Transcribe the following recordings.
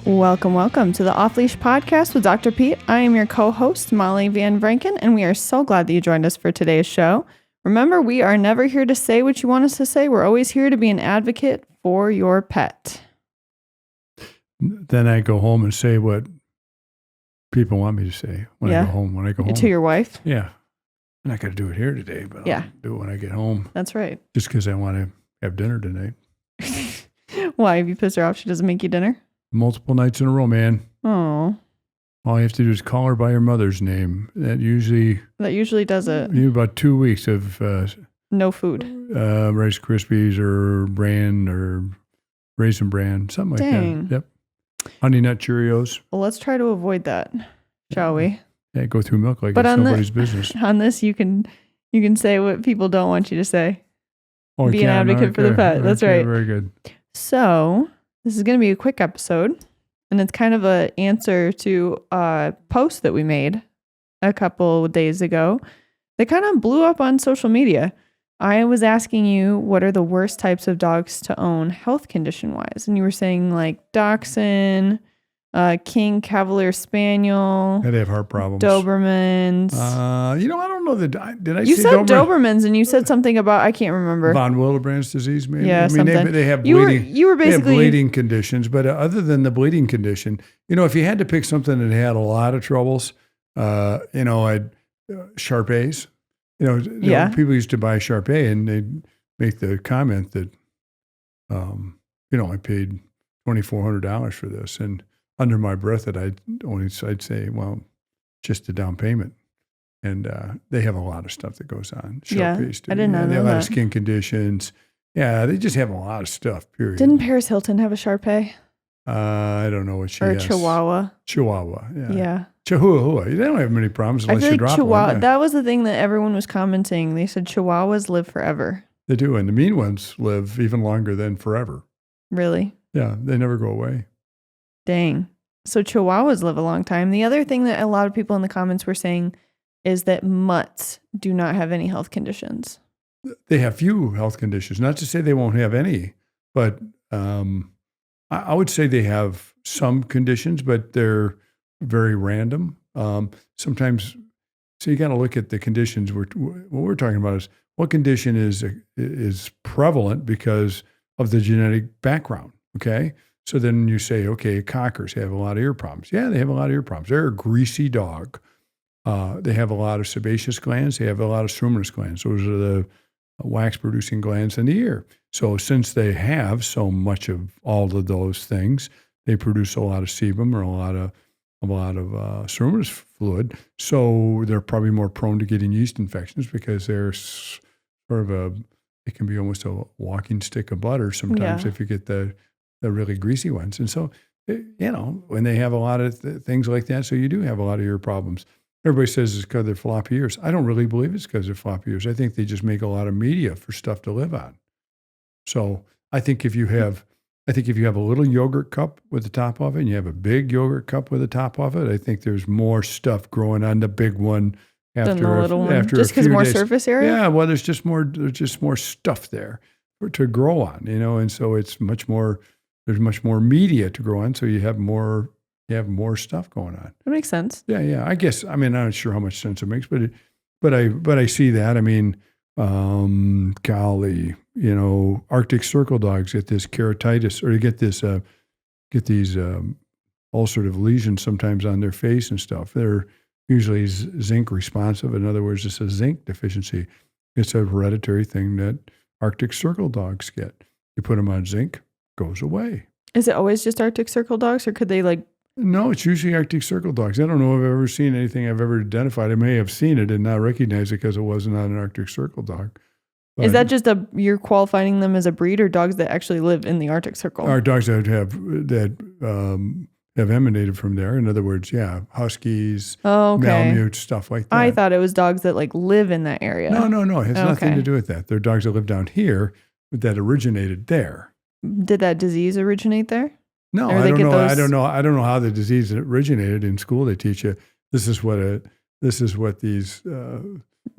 Welcome to the Off Leash Podcast with Dr. Pete. I am your co-host, Molly Van Vranken, and we are so glad that you joined us for today's show. Remember, we are never here to say what you want us to say. We're always here to be an advocate for your pet. Then I go home and say what people want me to say when I go home. To your wife? Yeah. I'm not going to do it here today, but I'll do it when I get home. That's right. Just because I want to have dinner tonight. Why? Have you pissed her off? She doesn't make you dinner? Multiple nights in a row, man. Oh. All you have to do is call her by her mother's name. That usually does it. You about 2 weeks of no food. Rice Krispies or bran or Raisin Bran, something like that. Yep. Honey Nut Cheerios. Well, let's try to avoid that, shall we? Yeah, go through milk like it's nobody's business. On this, you can say what people don't want you to say. Oh, be an advocate for the pet. That's right. Very good. So this is going to be a quick episode, and it's kind of an answer to a post that we made a couple days ago that kind of blew up on social media. I was asking you, what are the worst types of dogs to own health condition-wise? And you were saying like Dachshund, King Cavalier Spaniel. They have heart problems. Dobermans. I don't know that. Did I You say said Dobermans, and you said something about, I can't remember. Von Willebrand's disease, maybe? Yeah, something. They have bleeding. You were basically. They have bleeding conditions, but other than the bleeding condition, if you had to pick something that had a lot of troubles, I'd Shar-Peis. People used to buy Shar-Pei, and they'd make the comment that, I paid $2,400 for this, and under my breath that I'd say, well, just a down payment. And they have a lot of stuff that goes on. Shar-Peis, I didn't know they that. have a lot of skin conditions. Yeah, they just have a lot of stuff, period. Didn't Paris Hilton have a Shar-Pei? I don't know what she has. Or Chihuahua. Chihuahua, yeah. Yeah. Chihuahua. They don't have many problems unless you drop Chihuahua, one. Yeah. that was the thing that everyone was commenting. They said Chihuahuas live forever. They do, and the mean ones live even longer than forever. Really? Yeah, they never go away. Dang. So Chihuahuas live a long time. The other thing that a lot of people in the comments were saying is that mutts do not have any health conditions. They have few health conditions. Not to say they won't have any, but I would say they have some conditions, but they're very random. Sometimes, so you got to look at the conditions. What we're talking about is what condition is prevalent because of the genetic background, okay? So then you say, okay, cockers have a lot of ear problems. Yeah, they have a lot of ear problems. They're a greasy dog. They have a lot of sebaceous glands. They have a lot of struminous glands. Those are the wax-producing glands in the ear. So since they have so much of all of those things, they produce a lot of sebum or a lot of struminous fluid. So they're probably more prone to getting yeast infections because they're sort of it can be almost a walking stick of butter sometimes if you get the really greasy ones. And so, when they have a lot of things like that, so you do have a lot of ear problems. Everybody says it's because of their floppy ears. I don't really believe it's because of their floppy ears. I think they just make a lot of media for stuff to live on. So I think if you have a little yogurt cup with the top of it and you have a big yogurt cup with the top of it, I think there's more stuff growing on the big one than the little one. Just because more surface area? Yeah, well, there's just more stuff there to grow on, and so it's there's much more media to grow on, so you have more stuff going on. That makes sense. Yeah. I guess, I'm not sure how much sense it makes, but I see that. Golly, Arctic circle dogs get this keratitis, or get these ulcerative lesions sometimes on their face and stuff. They're usually zinc responsive. In other words, it's a zinc deficiency. It's a hereditary thing that Arctic circle dogs get. You put them on zinc, goes away. Is it always just Arctic circle dogs, or could they No, it's usually Arctic circle dogs. I don't know if I've ever seen anything I've ever identified. I may have seen it and not recognize it because it wasn't on an Arctic circle dog. But is that just you're qualifying them as a breed, or dogs that actually live in the Arctic Circle? Are dogs that have emanated from there. In other words, huskies, Malamutes, stuff like that. I thought it was dogs that live in that area. No. It has nothing to do with that. They're dogs that live down here that originated there. Did that disease originate there? No, I don't know. I don't know how the disease originated. In school, they teach you this is what these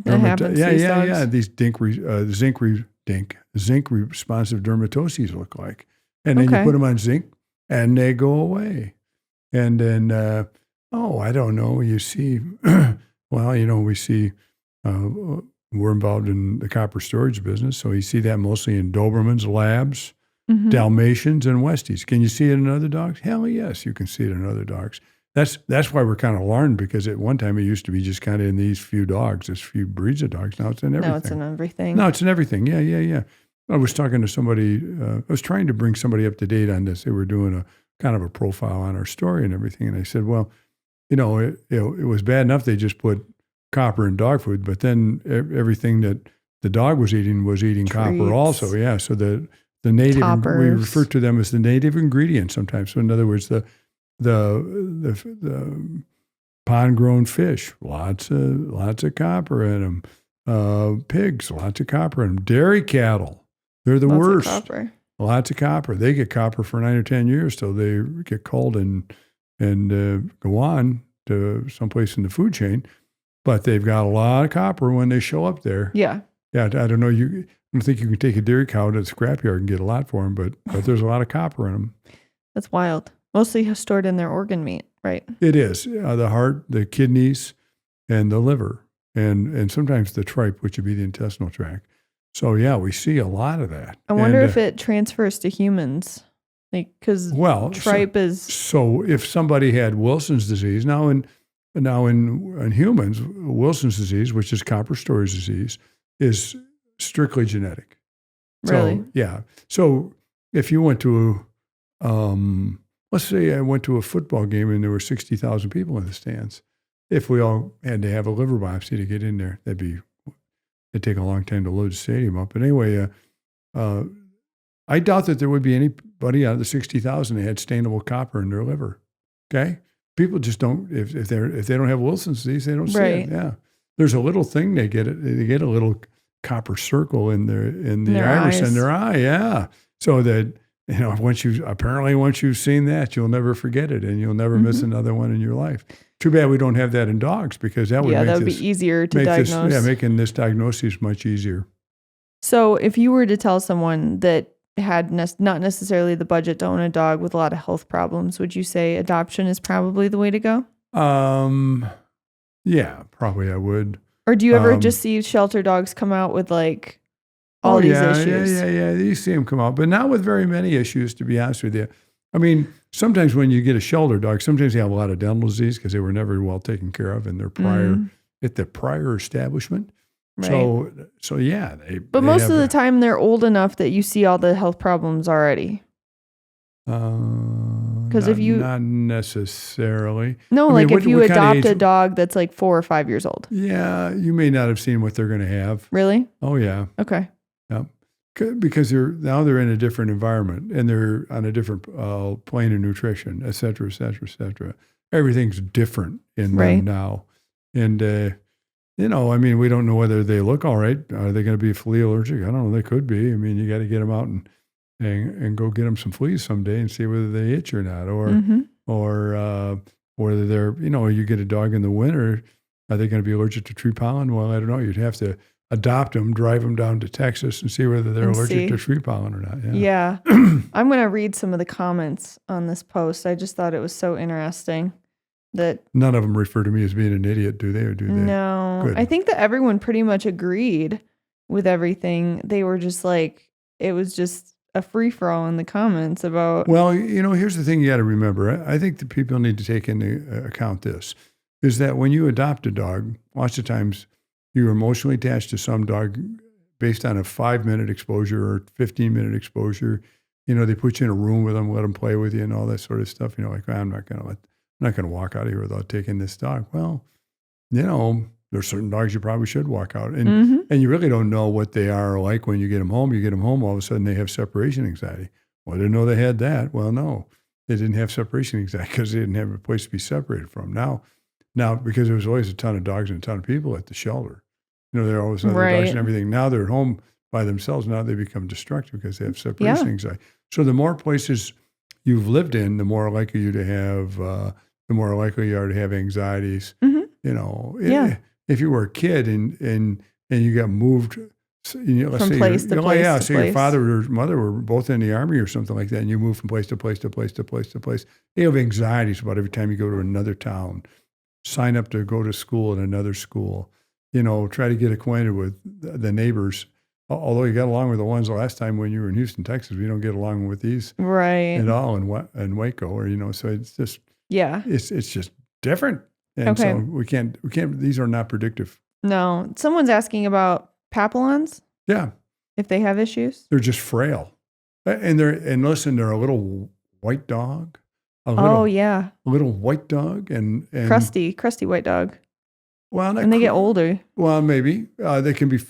that happens. These zinc responsive dermatoses look like, and then you put them on zinc, and they go away. And then, I don't know, you see, we see we're involved in the copper storage business. So you see that mostly in Dobermans, Labs, Dalmatians, and Westies. Can you see it in other dogs? Hell yes, you can see it in other dogs. That's why we're kind of alarmed, because at one time it used to be just kind of in these few dogs, this few breeds of dogs. Now it's in everything. Now it's in everything. No, it's in everything. Yeah. I was talking to somebody. I was trying to bring somebody up to date on this. They were doing a kind of a profile on our story and everything. And I said, well, it was bad enough they just put copper in dog food, but then everything that the dog was eating copper Treats. also. Yeah. So the native, we refer to them as the native ingredients sometimes. So in other words, the pond-grown fish, lots of copper in them. Pigs, lots of copper in them. Dairy cattle, they're the worst. Of copper. Lots of copper. They get copper for 9 or 10 years till they get culled and go on to someplace in the food chain. But they've got a lot of copper when they show up there. Yeah. Yeah, I don't know. I don't think you can take a dairy cow to the scrapyard and get a lot for them, but there's a lot of copper in them. That's wild. Mostly stored in their organ meat, right? It is. The heart, the kidneys, and the liver, and sometimes the tripe, which would be the intestinal tract. So, yeah, we see a lot of that. I wonder if it transfers to humans. Because tripe is... So if somebody had Wilson's disease, now in humans, Wilson's disease, which is copper storage disease, is strictly genetic. Really? So, yeah. So if you went to, let's say I went to a football game and there were 60,000 people in the stands. If we all had to have a liver biopsy to get in there, it'd take a long time to load the stadium up. But anyway, I doubt that there would be anybody out of the 60,000 that had stainable copper in their liver. Okay? People just don't, if they don't have Wilson's disease, they don't see it. Yeah. There's a little thing they get a little copper circle in the iris in their eye. Yeah. So that, once you've seen that, you'll never forget it and you'll never miss another one in your life. Too bad we don't have that in dogs, because that would be easier to diagnose. Making this diagnosis much easier. So if you were to tell someone that had not necessarily the budget to own a dog with a lot of health problems, would you say adoption is probably the way to go? Yeah, probably I would. Or do you ever just see shelter dogs come out with all these issues? Yeah. You see them come out, but not with very many issues, to be honest with you. I mean, sometimes when you get a shelter dog, sometimes they have a lot of dental disease because they were never well taken care of in their prior establishment. Right. So yeah. But most of the time they're old enough that you see all the health problems already. Because not necessarily. No, if you adopt a dog that's 4 or 5 years old. Yeah, you may not have seen what they're going to have. Really? Oh yeah. Okay. Yeah. Because they're in a different environment and they're on a different plane of nutrition, et cetera, et cetera, et cetera. Everything's different in them now. And, we don't know whether they look all right. Are they going to be flea allergic? I don't know. They could be. I mean, you got to get them out and go get them some fleas someday and see whether they itch or not. Or whether they're, you get a dog in the winter, are they going to be allergic to tree pollen? Well, I don't know. You'd have to adopt them, drive them down to Texas and see whether they're allergic to tree pollen or not. Yeah. I'm going to read some of the comments on this post. I just thought it was so interesting that none of them refer to me as being an idiot, do they? Or do they? No. Good. I think that everyone pretty much agreed with everything. They were just it was just a free-for-all in the comments about... Well, here's the thing you got to remember. I think that people need to take into account this, is that when you adopt a dog, lots of times you're emotionally attached to some dog based on a 5-minute exposure or 15-minute exposure. They put you in a room with them, let them play with you and all that sort of stuff. I'm not going to walk out of here without taking this dog. Well, there's certain dogs you probably should walk out. And you really don't know what they are like when you get them home. You get them home, all of a sudden they have separation anxiety. Well, I didn't know they had that. Well, no, they didn't have separation anxiety because they didn't have a place to be separated from. Now, because there was always a ton of dogs and a ton of people at the shelter. There are always other dogs and everything. Now they're at home by themselves. Now they become destructive because they have separation anxiety. So the more places you've lived in, the more likely you are to have anxieties. If you were a kid and you got moved So, you know, let's From say place to place to say your place. father or mother were both in the army or something like that, and you move from place to place to place to place to place. They have anxieties about every time you go to another town, sign up to go to school at another school, you know, try to get acquainted with the neighbors. Although you got along with the ones the last time when you were in Houston, Texas, we don't get along with these Right. at all in Waco, or you know, so it's just Yeah. it's just different, and Okay. so we can't. These are not predictive. No. Someone's asking about papillons, Yeah, if they have issues. they're just frail, and listen, they're a little white dog, a Oh, yeah. little white dog, and Crusty white dog. well, not And they get older. well, maybe they can be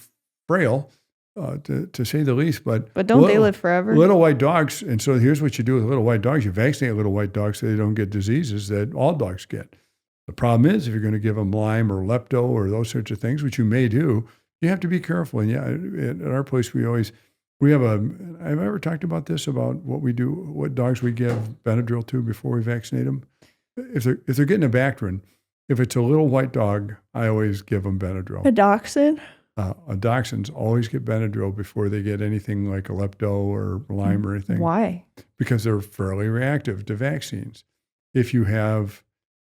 frail, to say the least. But don't they live forever? Little white dogs, and so here's what you do with little white dogs: you vaccinate little white dogs so they don't get diseases that all dogs get. The problem is if you're going to give them Lyme or lepto or those sorts of things, which you may do, you have to be careful. And yeah, at our place we have I've ever talked about this, about what we do, what dogs we give Benadryl to before we vaccinate them. If they're getting a Bactrim, if it's a little white dog, I always give them Benadryl. A dachshund? Dachshunds always get Benadryl before they get anything like a lepto or Lyme or anything. Why? Because they're fairly reactive to vaccines. If you have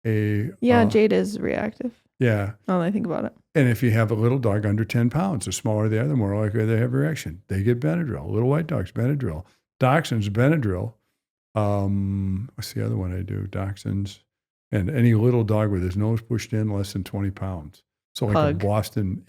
Jade is reactive. Yeah. Now that I think about it. And if you have a little dog under 10 pounds, the smaller they are, the more likely they have a reaction. They get Benadryl. Little white dogs, Benadryl. Dachshunds, Benadryl. What's the other one I do? Dachshunds. And any little dog with his nose pushed in, less than 20 pounds. So like Pug.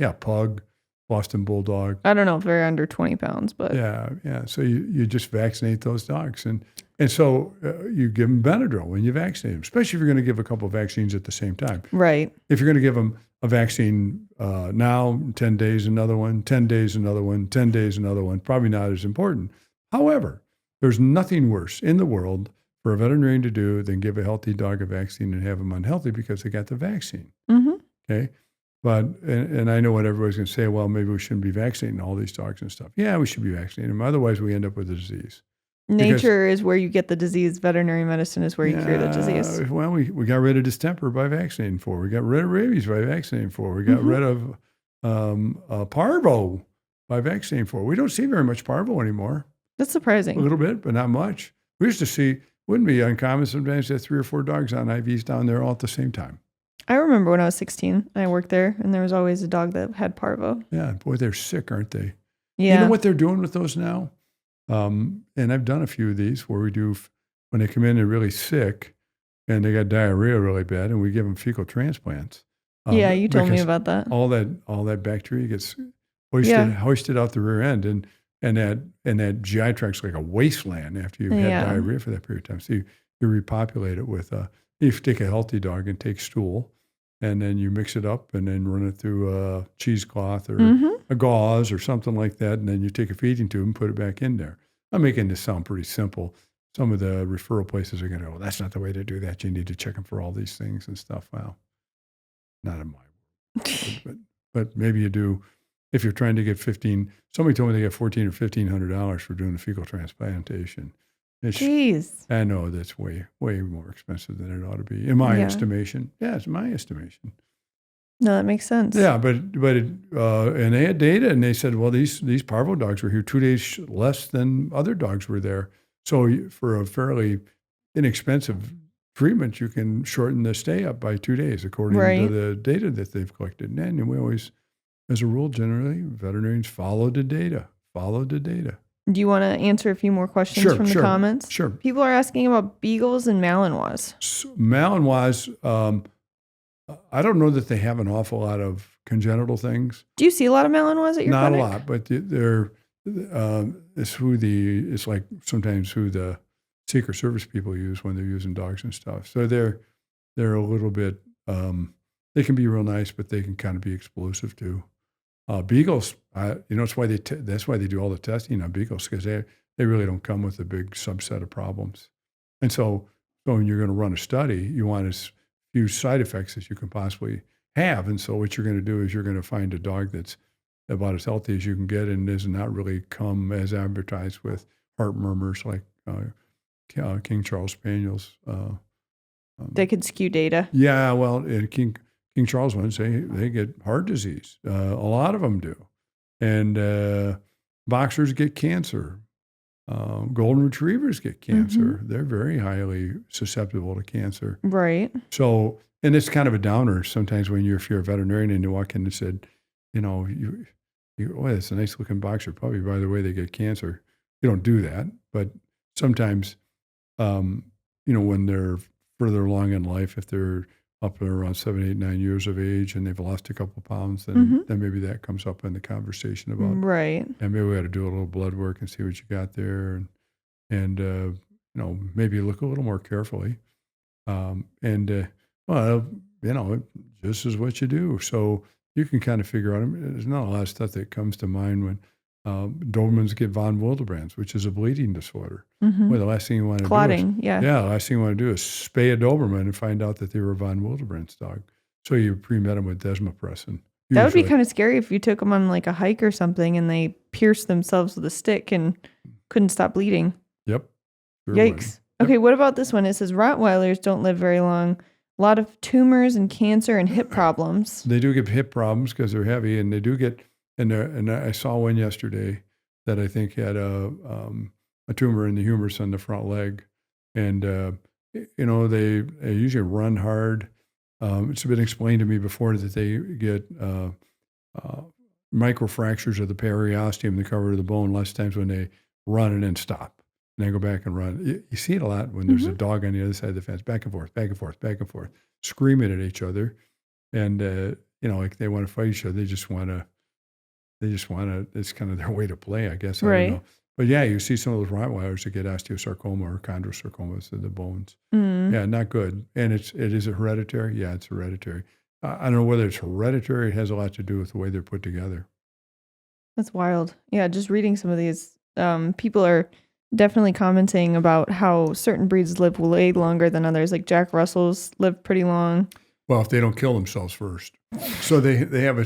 a pug, Boston Bulldog. I don't know if they're under 20 pounds, but. Yeah. So you just vaccinate those dogs. And so you give them Benadryl when you vaccinate them, especially if you're going to give a couple of vaccines at the same time. Right. If you're going to give them a vaccine now, 10 days, another one, 10 days, another one, 10 days, another one, probably not as important. However, there's nothing worse in the world for a veterinarian to do than give a healthy dog a vaccine and have them unhealthy because they got the vaccine. Mm-hmm. Okay. But, and I know what everybody's going to say, well, maybe we shouldn't be vaccinating all these dogs and stuff. Yeah, we should be vaccinating them. Otherwise, we end up with a disease. Nature is where you get the disease. Veterinary medicine is where you cure the disease. Well, we got rid of distemper by vaccinating for. We got rid of rabies by vaccinating for. We got rid of parvo by vaccinating for. We don't see very much parvo anymore. That's surprising. A little bit, but not much. We used to see, wouldn't be uncommon sometimes to have 3 or 4 dogs on IVs down there all at the same time. I remember when I was 16, I worked there, and there was always a dog that had parvo. Yeah, boy, they're sick, aren't they? Yeah. You know what they're doing with those now? And I've done a few of these where we do, when they come in, they're really sick and they got diarrhea really bad, and we give them fecal transplants. Yeah, you told me about that. All that bacteria gets hoisted out the rear end, and that GI tract's like a wasteland after you've had diarrhea for that period of time. So you repopulate it with, if you take a healthy dog and take stool, and then you mix it up and then run it through a cheesecloth or a gauze or something like that, and then you take a feeding tube and put it back in there. I'm making this sound pretty simple. Some of the referral places are going to go, that's not the way to do that. You need to check them for all these things and stuff. Well, not in my world. but maybe you do. If you're trying to get somebody told me they get $1,400 or $1,500 for doing a fecal transplantation. Jeez. I know that's way, way more expensive than it ought to be, in my estimation. Yeah, it's my estimation. No, that makes sense. Yeah, but and they had data, and they said, well, these parvo dogs were here 2 days less than other dogs were there. So for a fairly inexpensive treatment, you can shorten the stay up by 2 days, according to the data that they've collected. And we always, as a rule, generally, veterinarians follow the data. Do you want to answer a few more questions from the comments? Sure. People are asking about beagles and Malinois. So, Malinois, I don't know that they have an awful lot of congenital things. Do you see a lot of Malinois at your clinic? Not a lot, but they're it's like sometimes who the Secret Service people use when they're using dogs and stuff. So they're a little bit, they can be real nice, but they can kind of be explosive too. Beagles, that's why they do all the testing on beagles, because they really don't come with a big subset of problems. And so when you're going to run a study, you want as few side effects as you can possibly have. And so what you're going to do is you're going to find a dog that's about as healthy as you can get and does not really come as advertised with heart murmurs like King Charles Spaniels. They could skew data. Yeah, well, King Charles ones, they get heart disease. A lot of them do. And boxers get cancer. Golden retrievers get cancer. They're very highly susceptible to cancer. Right. So, and it's kind of a downer sometimes when if you're a veterinarian and you walk in and said, oh, that's a nice looking boxer puppy. By the way, they get cancer. You don't do that. But sometimes, when they're further along in life, if they're up around 7, 8, 9 years of age and they've lost a couple pounds, then maybe that comes up in the conversation about, right. And maybe we got to do a little blood work and see what you got there. And maybe look a little more carefully. This is what you do. So you can kind of figure out, there's not a lot of stuff that comes to mind when Dobermans get von Willebrand's, which is a bleeding disorder. Well, the last thing you want to Clotting, do is, yeah. the last thing you want to do is spay a Doberman and find out that they were a von Willebrand's dog. So you pre-med them with desmopressin. That would be kind of scary if you took them on like a hike or something and they pierced themselves with a stick and couldn't stop bleeding. Yep. Sure. Yikes. Yep. Okay, what about this one? It says Rottweilers don't live very long. A lot of tumors and cancer and hip problems. They do get hip problems because they're heavy, and they do get. And I saw one yesterday that I think had a tumor in the humerus on the front leg, and they usually run hard. It's been explained to me before that they get microfractures of the periosteum, the cover of the bone, lots of times when they run and then stop. And then go back and run. You see it a lot when there's a dog on the other side of the fence, back and forth, back and forth, back and forth, screaming at each other. And, like they want to fight each other. They just want to, it's kind of their way to play, I guess. I don't know. But yeah, you see some of those Rottweilers that get osteosarcoma or chondrosarcomas of the bones. Yeah, not good. And it is hereditary? Yeah, it's hereditary. I don't know whether it's hereditary. It has a lot to do with the way they're put together. That's wild. Yeah, just reading some of these, people are definitely commenting about how certain breeds live way longer than others. Like Jack Russells live pretty long. Well, if they don't kill themselves first. So they have a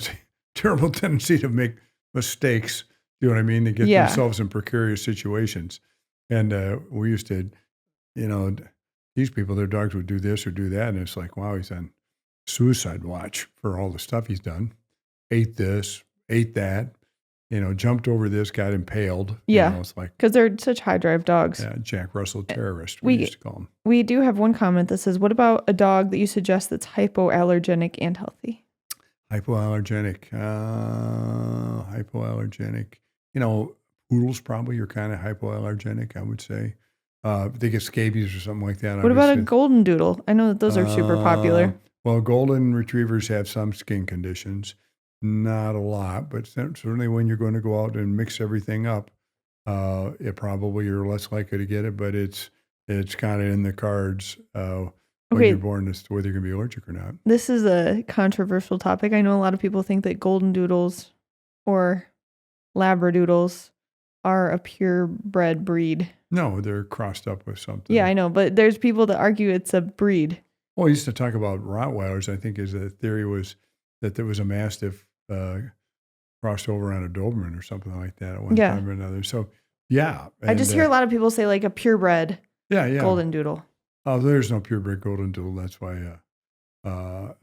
terrible tendency to make mistakes. You know what I mean? They get themselves in precarious situations. And we used to, these people, their dogs would do this or do that. And it's like, wow, he's on suicide watch for all the stuff he's done. Ate this, ate that. Jumped over this, got impaled. Yeah, it's like because they're such high drive dogs. Yeah, Jack Russell terrorist, we used to call them. We do have one comment that says, what about a dog that you suggest that's hypoallergenic and healthy? Hypoallergenic. Poodles probably are kind of hypoallergenic, I would say. If they get scabies or something like that. What about a golden doodle? I know that those are super popular. Well, golden retrievers have some skin conditions. Not a lot, but certainly when you're going to go out and mix everything up, it probably you're less likely to get it, but it's kind of in the cards when you're born as to whether you're going to be allergic or not. This is a controversial topic. I know a lot of people think that golden doodles or labradoodles are a purebred breed. No, they're crossed up with something. Yeah, I know, but there's people that argue it's a breed. Well, I used to talk about Rottweilers. I think the theory was that there was a Mastiff crossed over on a Doberman or something like that at one time or another. So, yeah. I just hear a lot of people say like a purebred golden doodle. Oh, there's no purebred golden doodle. That's why. You're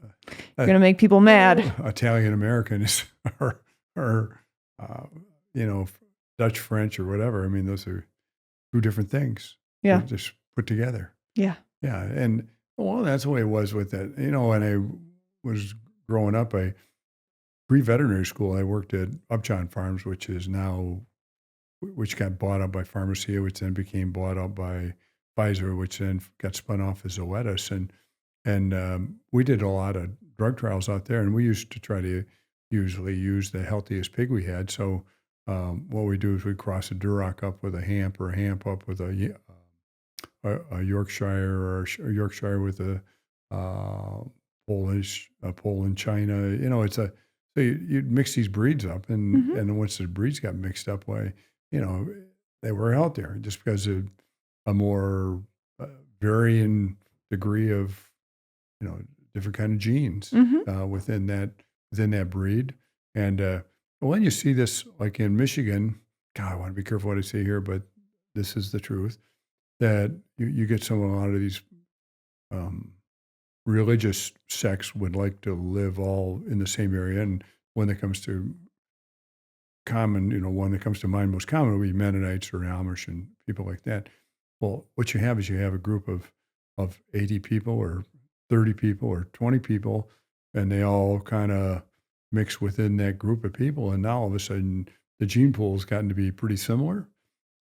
going to make people mad. Italian Americans or Dutch French or whatever. I mean, those are two different things. Yeah. They're just put together. Yeah. Yeah. And, that's the way it was with that. When I was growing up, pre-veterinary school, I worked at Upjohn Farms, which got bought up by Pharmacia, which then became bought up by Pfizer, which then got spun off as Zoetis. And we did a lot of drug trials out there, and we used to try to usually use the healthiest pig we had. So what we do is we cross a Duroc up with a Hamp or a Hamp up with a Yorkshire or a Yorkshire with a Polish, Poland, China. So you'd mix these breeds up, and once the breeds got mixed up, they were out there just because of a more varying degree of, different kind of genes within that breed. And when you see this, like in Michigan, God, I want to be careful what I say here, but this is the truth, that you get a lot of these religious sects would like to live all in the same area. And when it comes to common, one that comes to mind most common would be Mennonites or Amish and people like that. Well, what you have is you have a group of 80 people or 30 people or 20 people, and they all kind of mix within that group of people. And now all of a sudden the gene pool has gotten to be pretty similar.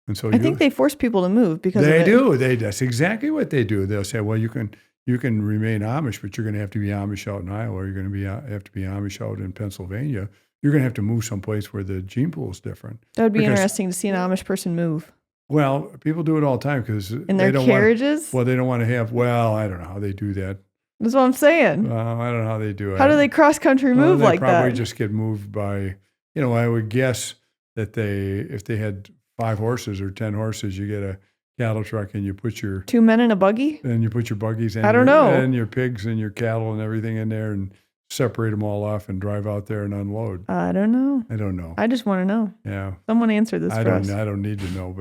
And so I think they force people to move because they of it. do. That's exactly what they do. They'll say, well, you can remain Amish, but you're going to have to be Amish out in Iowa, or you're going to have to be Amish out in Pennsylvania. You're going to have to move someplace where the gene pool is different. That would be interesting to see an Amish person move. Well, people do it all the time because in their carriages. They don't want to have. Well, I don't know how they do that. That's what I'm saying. I don't know how they do it. How do they cross country move like that? They probably just get moved by. I would guess that if they had 5 horses or 10 horses, you get a cattle truck and you put your 2 men in a buggy. And you put your buggies and and your pigs and your cattle and everything in there and separate them all off and drive out there and unload. I don't know. I just want to know. Yeah. Someone answer this for us. I don't need to know,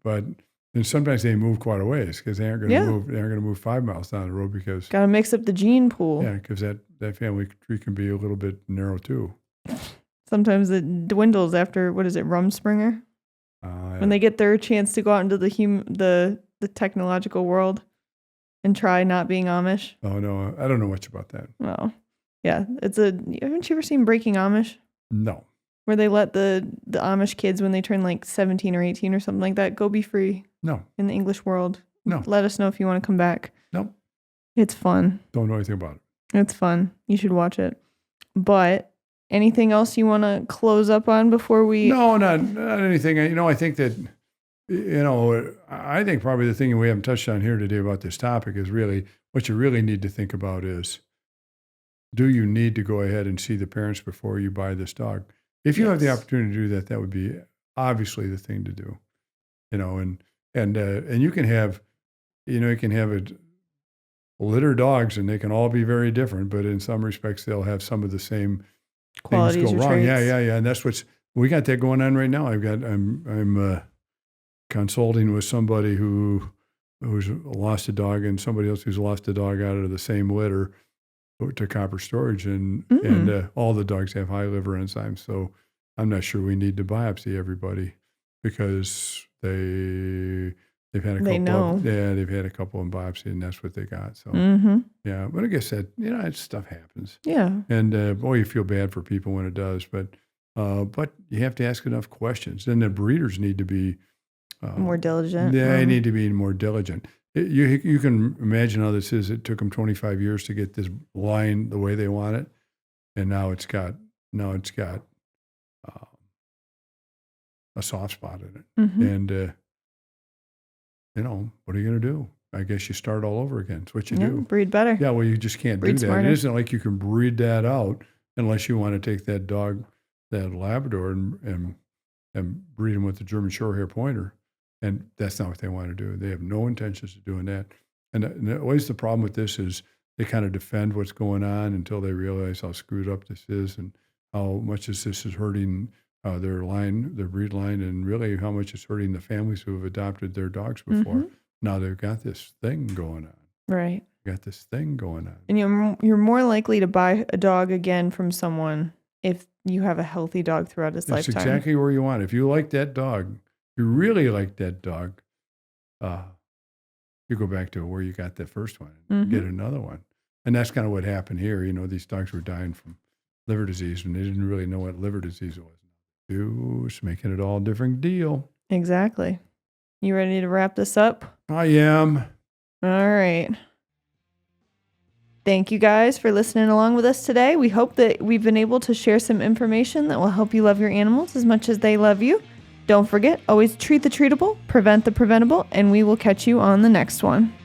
but and sometimes they move quite a ways because they aren't going to move. They aren't going to move 5 miles down the road because got to mix up the gene pool. Yeah, because that family tree can be a little bit narrow too. Sometimes it dwindles after Rumspringer. When they get their chance to go out into the technological world and try not being Amish. Oh no, I don't know much about that. Well, yeah, haven't you ever seen Breaking Amish? No. Where they let the Amish kids when they turn like 17 or 18 or something like that go be free. No. In the English world. No. Let us know if you want to come back. No. It's fun. Don't know anything about it. It's fun. You should watch it. But anything else you want to close up on before we? No, not anything. I think that, I think probably the thing we haven't touched on here today about this topic is really what you really need to think about is, do you need to go ahead and see the parents before you buy this dog? If you have the opportunity to do that, that would be obviously the thing to do, and you can have, litter dogs and they can all be very different, but in some respects they'll have some of the same qualities things go wrong. Traits. Yeah. And that's we got that going on right now. I'm consulting with somebody who's lost a dog and somebody else who's lost a dog out of the same litter to copper storage, and all the dogs have high liver enzymes. So I'm not sure we need to biopsy everybody because they've had a couple. They've had a couple in biopsy, and that's what they got. So yeah, but I guess that stuff happens. Yeah, and you feel bad for people when it does, but you have to ask enough questions. Then the breeders need to be more diligent. They need to be more diligent. You can imagine how this is. It took them 25 years to get this line the way they want it, and now it's got a soft spot in it. And what are you going to do? I guess you start all over again. It's what you do. Breed better. Yeah, well, you just can't do that. Smarter. It isn't like you can breed that out unless you want to take that dog, that Labrador, and breed him with the German Shorthair Pointer. And that's not what they want to do. They have no intentions of doing that. And always the problem with this is they kind of defend what's going on until they realize how screwed up this is and how much this is hurting their breed line, and really how much it's hurting the families who have adopted their dogs before. Now they've got this thing going on. Right. Got this thing going on. And you're more likely to buy a dog again from someone if you have a healthy dog throughout its lifetime. That's exactly where you want it. If you like that dog, you really like that dog, you go back to where you got that first one and get another one. And that's kind of what happened here. These dogs were dying from liver disease, and they didn't really know what liver disease was. It was making it all a different deal. Exactly. You ready to wrap this up? I am. All right. Thank you guys for listening along with us today. We hope that we've been able to share some information that will help you love your animals as much as they love you. Don't forget, always treat the treatable, prevent the preventable, and we will catch you on the next one.